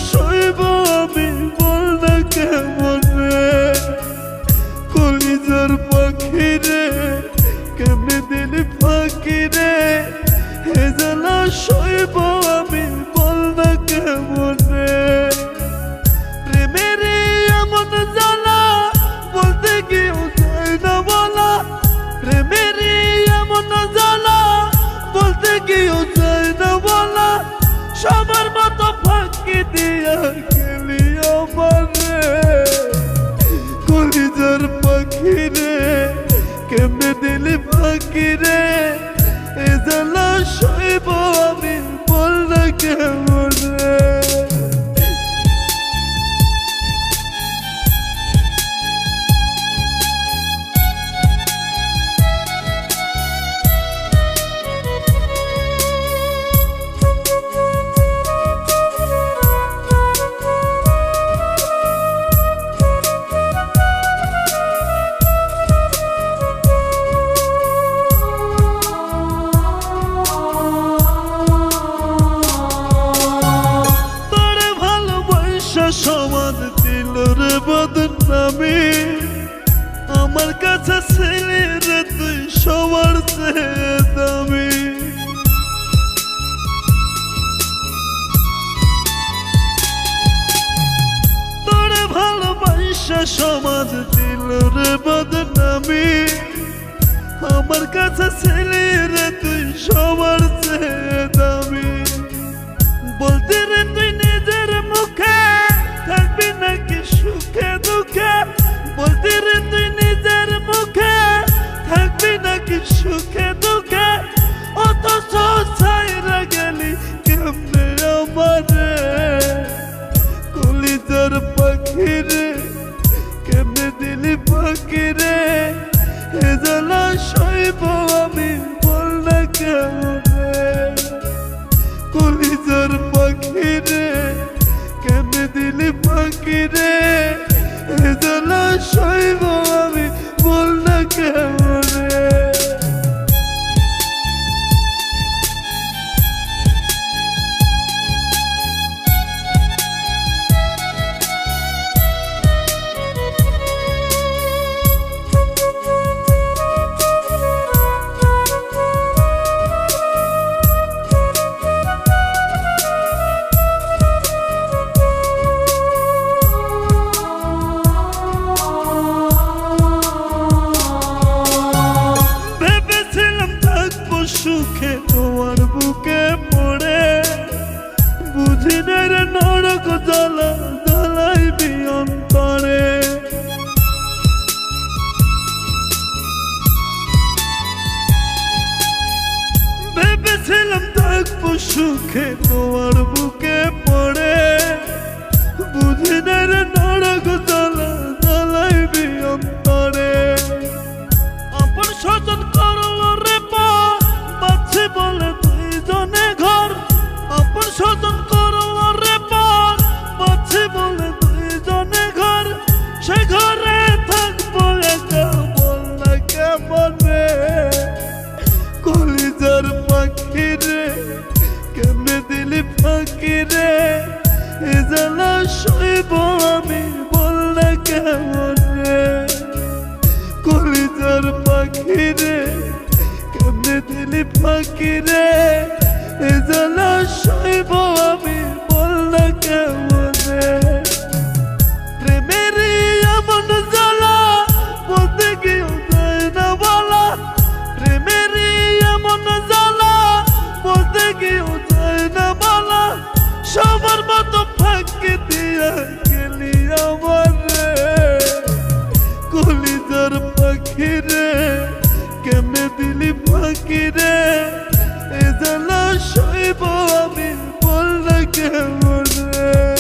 সইব আমি বল না কেমন রে কলিজার পাখি রে কেমনে দিলি ফাঁকি রে হে জ্বালা সইব আমি বল না কেমন রে প্রেমের এমন জ্বালা বলতে গিয়েও যায় না বলা প্রেমের এমন জ্বালা বলতে গিয়েও যায় না বলা সবার মতো ফাঁকি দিয়া গেলি আমার রে কলিজার পাখি রে কেমনে দিলি ফাঁকি রে এ জ্বালা সইব আমি বল না কেমন রে সমাজ দিল রে বদনামি আমার কাছে ছেলে রে তুই সবার চেয়ে দামি তোরে ভালোবাসা সমাজ দিল রে বদনামি আমার কাছে ছেলে রে তুই সবার চেয়ে দামি বলতে রে তুই নিজের মুখে থাকবি নাকি সুখে দুঃখে বলতে রে তুই নিজের মুখে থাকবি নাকি সুখে দুঃখে অথচ ছাইরা গেলি কেমনে আমার রে কলিজার পাখি রে কেমনে দিলি পাখি রে এ জ্বালা সইব আমি বল না কেমন রে কলিজার পাখি রে কেমনে দিলি ফাঁকি রে এ জ্বালা সইব আমি বল না কেমন রে সুখে তোমার বুকে পড়ে বুঝি রে নরক জ্বালা জ্বালাইবি অন্তরে ভেবেছিলাম থাকবো সুখে তোমার বুকে পড়ে বুঝি রে নরক জ্বালা জ্বালাইবি অন্তরে আপন স্বজন করলো রে বাচ্চি বলে দুইজনে ঘর আপন স্বজন করলো রে পার বাচ্চি বলে দুইজনে ঘর সে ঘরে থাকবো একা বল না কেমন রে কলিজার পাখি রে কেমনে দিলি ফাঁকি রে এ জ্বালা সইব আমি বল না কেমন রে কলিজার পাখি রে কেমনে দিলি ফাঁকি রে এ জ্বালা সইব আমি বল না কেমন রে প্রেমের এমন জ্বালা বলতে গিয়েও যায় না বলা প্রেমের এমন জ্বালা বলতে গিয়েও যায় না বলা সবার মতো ফাঁকি দিয়া গেলি আমার রে কলিজার পাখি রে কেমনে দিলি ফাঁকি রে এ জ্বালা সইব আমি বল না কেমন রে